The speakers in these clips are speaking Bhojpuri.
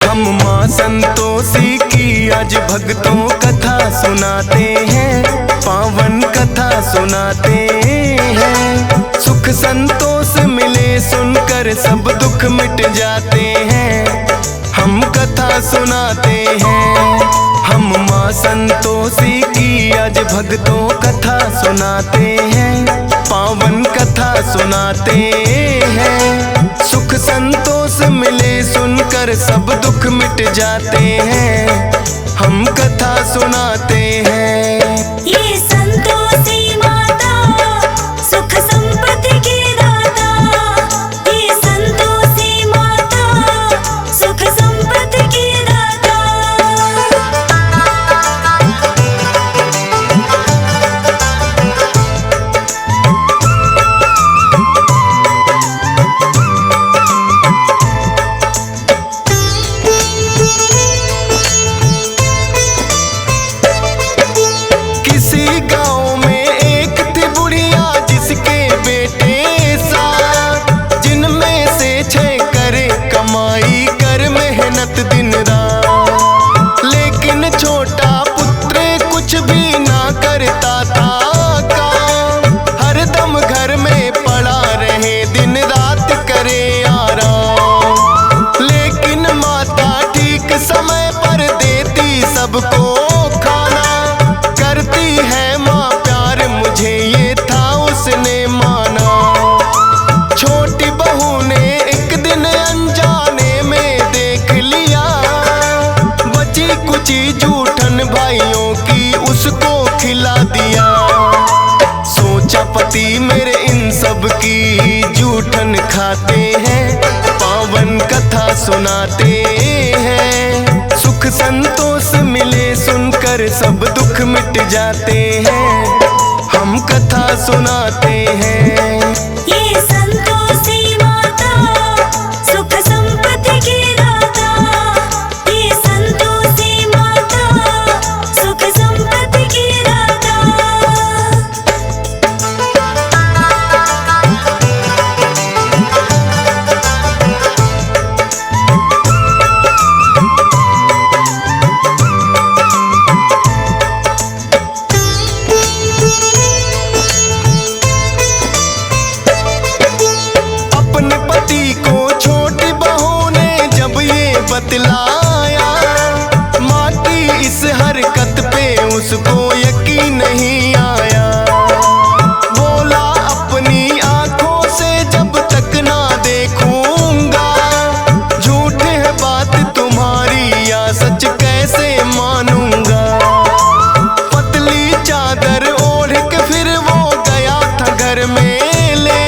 हम माँ संतोषी की आज भक्तों कथा सुनाते हैं, पावन कथा सुनाते हैं। सुख संतोष मिले सुनकर सब दुख मिट जाते हैं, हम कथा सुनाते हैं। हम माँ संतोषी की आज भक्तों कथा सुनाते हैं, पावन कथा सुनाते हैं। सुख संतोष मिले सुनकर सब दुख मिट जाते हैं, हम कथा सुनाते हैं। ये संतोषी माता सुख संपत्ति की दाता, ये संतोषी माता सुख संपत्ति की दाता। दिन रात लेकिन छोटा पुत्र कुछ भी ना करता था काम, हरदम घर में पड़ा रहे दिन रात करे आराम। लेकिन माता ठीक समय पर देती सबको खाना, करती है माँ प्यार मुझे ये था उसने माना। छोटी बहू ने एक दिन अनजाने में देख लिया, बची कुची जूठन भाइयों की उसको खिला दिया। सोचा पति मेरे इन सब की जूठन खाते हैं, पावन कथा सुनाते हैं। सुख संतोष मिले सुनकर सब दुख मिट जाते हैं, हम कथा सुनाते हैं। ये संतोषी माता सुख संपत्ति की दाता, ये संतोषी माता सुख संपत्ति की दाता। बतलाया माँ की इस हरकत पे उसको यकीन नहीं आया। बोला अपनी आंखों से जब तक ना देखूंगा, झूठ है बात तुम्हारी या सच कैसे मानूंगा। पतली चादर ओढ़ के फिर वो गया था घर में ले,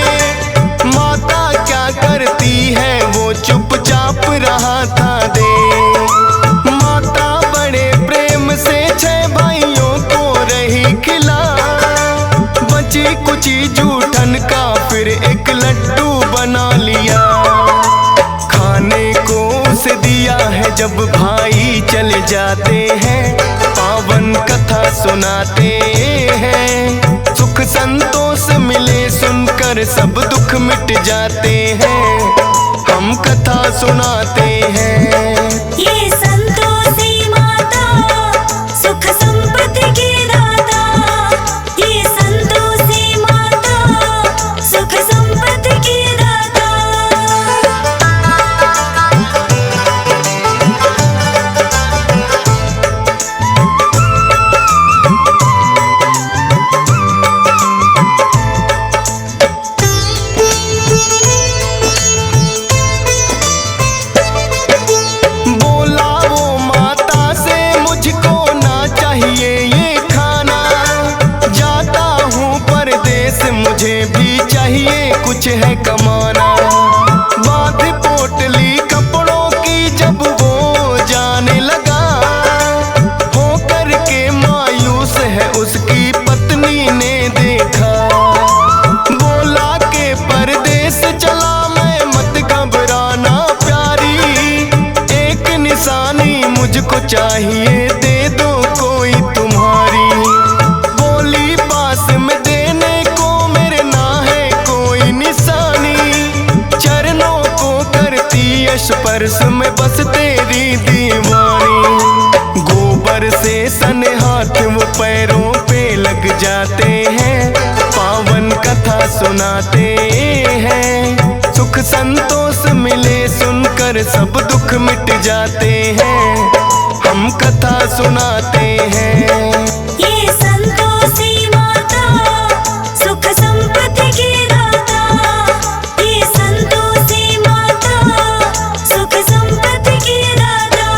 माता क्या करती है वो चुपचाप रहा था दे। माता बड़े प्रेम से 6 भाइयों को रही खिला, बची कुची जूठन का फिर एक लड्डू बना लिया। खाने को उसे दिया है जब भाई चले जाते हैं, पावन कथा सुनाते हैं। सुख संतोष मिले सुनकर सब दुख मिट जाते हैं, हम कथा सुनाते हैं। ये संतोषी माता सुख संपत्ति की दाता, ये संतोषी माता सुख संपत्ति की दाता। मुझे भी चाहिए कुछ है कमाना। बात पोटली कपड़ों की जब वो जाने लगा, हो करके मायूस है उसकी पत्नी ने देखा। बोला के परदेस चला मैं मत घबराना प्यारी, एक निशानी मुझको चाहिए दे दो कोई तुम्हारी। बोली पास में देने को मेरे ना है कोई निशानी, चरणों को करती यश स्पर्श में बस तेरी दीवानी। गोबर से सने हाथ वो पैरों पे लग जाते हैं, पावन कथा सुनाते हैं। सुख संतोष मिले सुनकर सब दुख मिट जाते हैं, हम कथा सुनाते हैं। ये संतोषी माता सुख संपत्ति की दाता, ये संतोषी माता सुख संपत्ति की दाता।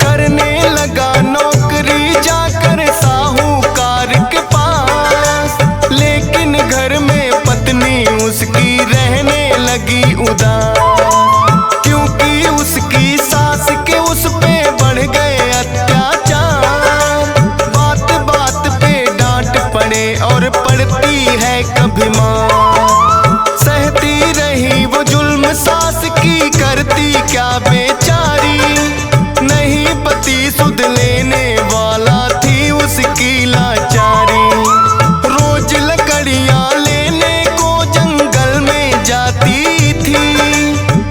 करने लगा नौकरी जाकर साहूकार के पास, लेकिन घर में पत्नी उसकी रहने लगी उदास, क्योंकि उसकी सास के उस पे बढ़ गए अत्याचार। बात बात पे डांट पड़े और पड़ती है कभी मार, सहती रही वो जुल्म सास की, करती क्या बेचारी। नहीं पति सुध लेने वाला थी उसकी लाचारी। रोज लकड़ियां लेने को जंगल में जाती थी,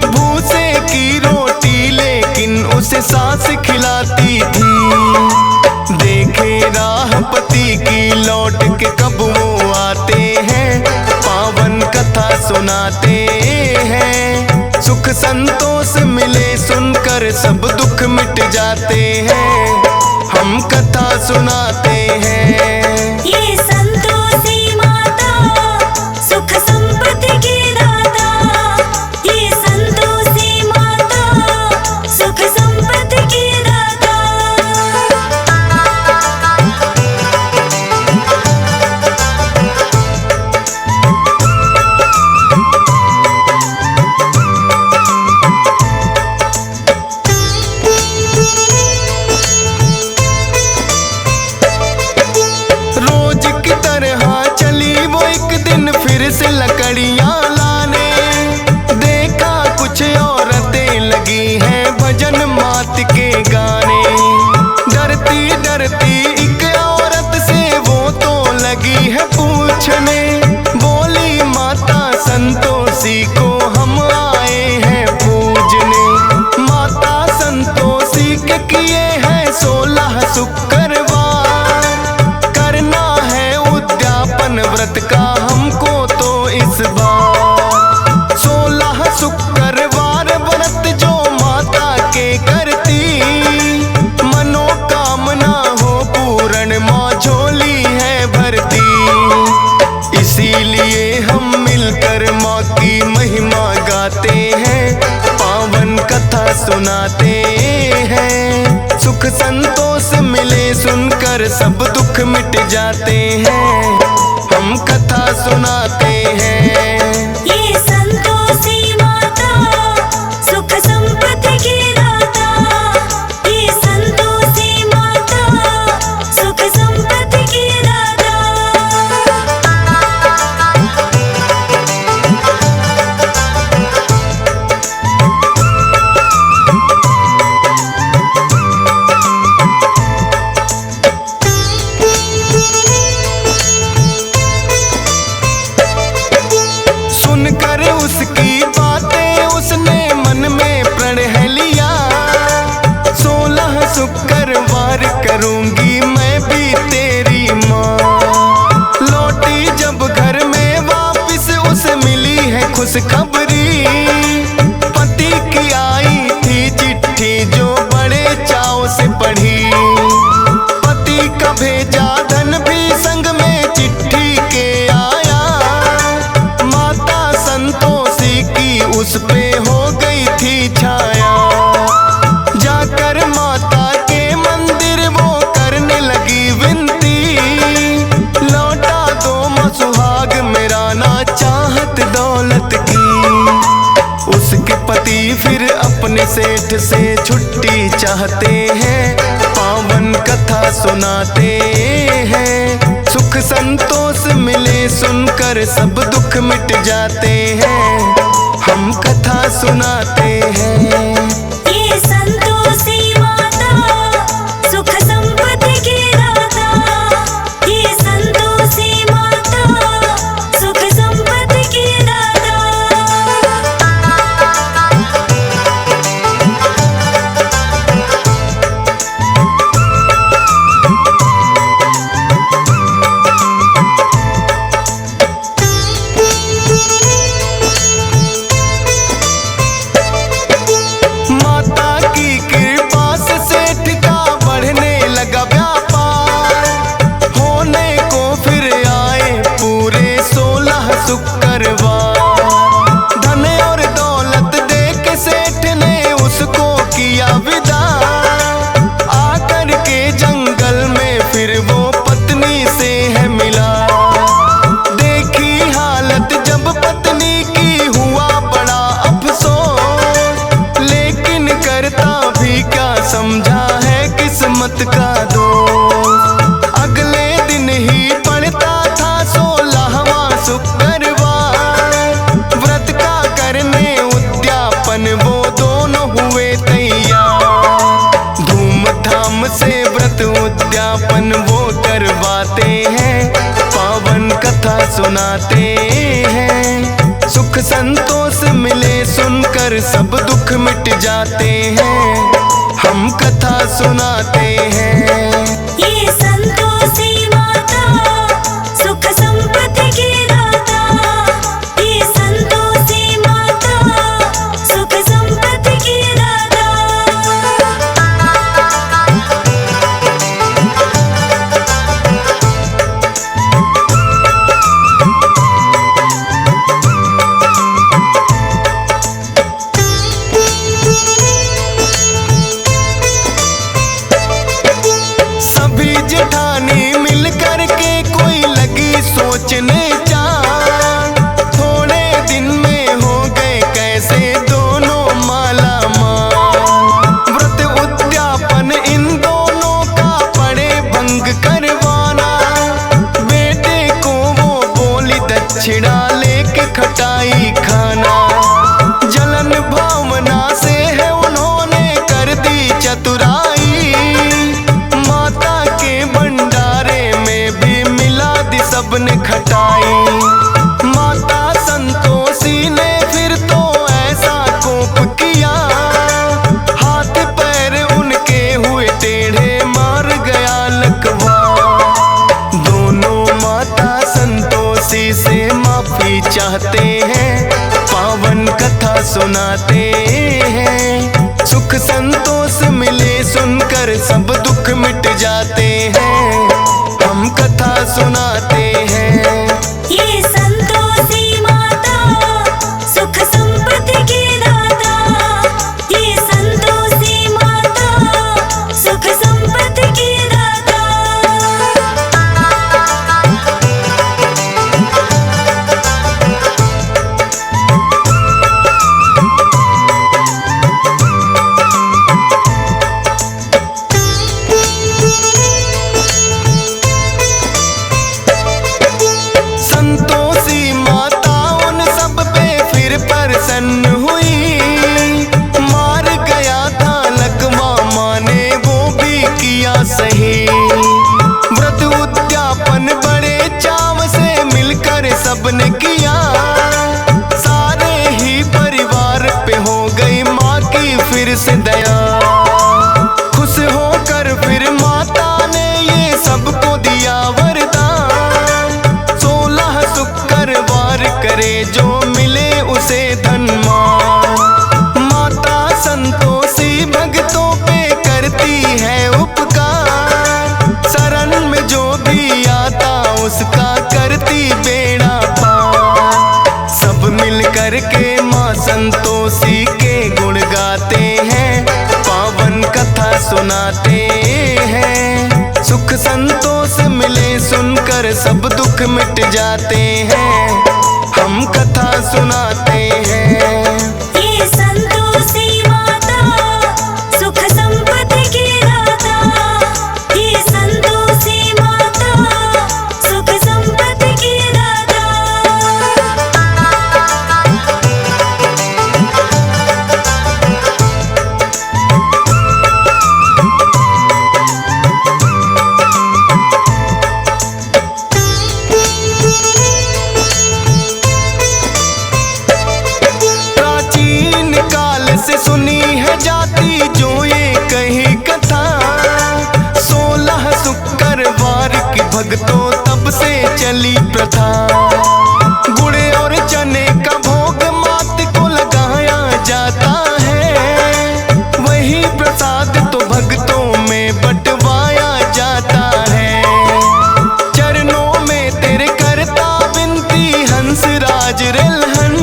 भूसे की रोटी लेकिन उसे सास खिलाती थी। देखे राह पति की लौट के कब वो आते हैं, पावन कथा सुनाते हैं। सुख संतोष मिले सुनकर सब दुख मिट जाते हैं, हम कथा सुनाते हैं। ये संतोषी माता सुख संपत्ति की दाता, ये संतोषी माता सुख संपत्ति की दाता। रोज की तरह चली वो एक दिन फिर से लकड़ियां लाने, देखा कुछ औरतें लगी हैं भजन मात के गाने। डरती डरती एक औरत से वो तो लगी है पूछने, बोली माता संतोषी को हम आए हैं पूजने। माता संतोषी के किए हैं 16 शुक्रवार, करना है उद्यापन व्रत का हमको तो इस बार। 16 शुक्रवार व्रत जो माता के करती, मनोकामना हो पूर्ण माँ झोली है भरती। इसीलिए हम मिलकर माँ की महिमा गाते हैं, पावन कथा सुनाते हैं। सुख संतोष मिले सुनकर सब दुख मिट जाते हैं, हम कथा सुनाते हैं। ये संतोषी माता सुख संपत्ति की दाता, ये संतोषी माता सुख संपत्ति की दाता। सुनकर उसकी बातें उसने मन में प्रण लिया, 16 शुक्रवार करूंगी मैं भी तेरी माँ। लौटी जब घर में वापिस उसे मिली है खुशखबरी, पति की आई थी चिट्ठी जो बड़े चाव से पढ़ी। पति का भेजा धन भी संग में चिट्ठी के आया, माता संतोषी की उस पे हो गई थी छाया। जाकर माता के मंदिर वो करने लगी विनती, लौटा दो माँ सुहाग मेरा ना चाहत दौलत की। उसके पति फिर अपने सेठ से छुट्टी चाहते हैं, पावन कथा सुनाते हैं। सुख संतोष मिले सुनकर सब दुख मिट जाते हैं, हम कथा सुनाते हैं। ये संतोषी माता सुख संपत्ति की दाता, ये संतोषी माता सुख संपत्ति की दाता। माता की कृपा से सेठ का बढ़ने लगा व्यापार, होने को फिर आए पूरे 16 शुक्रवार। धन और दौलत दे के सेठ ने उसको किया विदा, आकर के जंगल में फिर वो पत्नी से है मिला। देखी हालत जब पत्नी की हुआ बड़ा अफसोस, लेकिन करता भी क्या समझा है किस्मत का दोष। अगले दिन ही पड़ता था 16वां शुक्रवार, व्रत का करने उद्यापन वो दोनों हुए तैयार। धूमधाम से व्रत उद्यापन वो करवाते हैं, पावन कथा सुनाते हैं। सुख संतोष मिले सुनकर सब दुख मिट जाते हैं, हम कथा सुनाते हैं। ये संतोषी माता सुख संपत्ति की दाता, ये संतोषी माता सुख संपत्ति की दाता। सभी जेठानी मिल कर के कोई लगी सोचने चार, थोड़े दिन में हो गए कैसे दोनों माला माल। व्रत उद्यापन इन दोनों का पड़े भंग करवाना, बेटे को वो बोली दक्षिणा लेके खटाई खाना। जलन भावना से है उन्होंने कर दी चतुराई, माता के भंडारे में भी मिला दी सबने खटाई। माता संतोषी ने फिर तो ऐसा कोप किया, हाथ पैर उनके हुए टेढ़े मार गया लकवा। दोनों माता संतोषी से माफी चाहते हैं, पावन कथा सुनाते हैं। सुख संतोष मिले सुनकर सब दुख मिट जाते हैं, हम कथा सुनाते हैं। ये संतोषी माता सुख संपत्ति की दाता, ये संतोषी माता सुख संपत्ति की दाता। संतोषी माता उन सब पे फिर प्रसन्न हुई, मार गया था लकवा माने वो भी किया सही। व्रत उद्यापन बड़े चाव से मिलकर सबने किया, सारे ही परिवार पे हो गई माँ की फिर से दया। खुश होकर फिर माता ने ये सबको दिया वरदान, 16 शुक्रवार करे जो मिले उसे धन मान। माता संतोषी भक्तों पे करती है उपकार, शरण में जो भी आता उसका करती बेड़ा पार। सब मिल कर के माँ संतोषी के गुण गाते हैं, पावन कथा सुनाते हैं। सुख संतोष मिले सुनकर सब दुख मिट जाते हैं, हम कथा सुनाते हैं। ये संतोषी माता सुख संपत्ति की दाता, ये संतोषी माता सुख संपत्ति की दाता। तूने सुनी है जाती जो ये कही कथा, 16 शुक्रवार की भक्तों तब से चली प्रथा। गुड़ और चने का भोग मात को लगाया जाता है, वही प्रसाद तो भक्तों में बंटवाया जाता है। चरणों में तेरे करता विनती हंसराज रिलहन,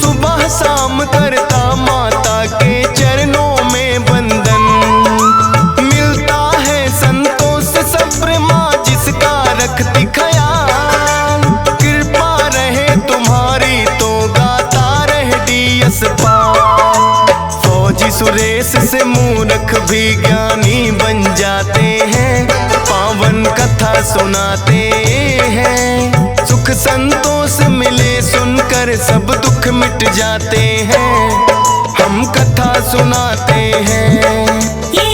सुबह शाम करता माता के चरणों में वंदन। मिलता है संतोष सब्र माँ जिसका रखती ख्याल, कृपा रहे तुम्हारी तो गाता रहे डीएस पाल। फौजी सुरेश से मूर्ख भी ज्ञानी बन जाते हैं, पावन कथा सुनाते हैं। सुख संतोष मिले सुनकर सब दुख मिट जाते हैं, हम कथा सुनाते हैं।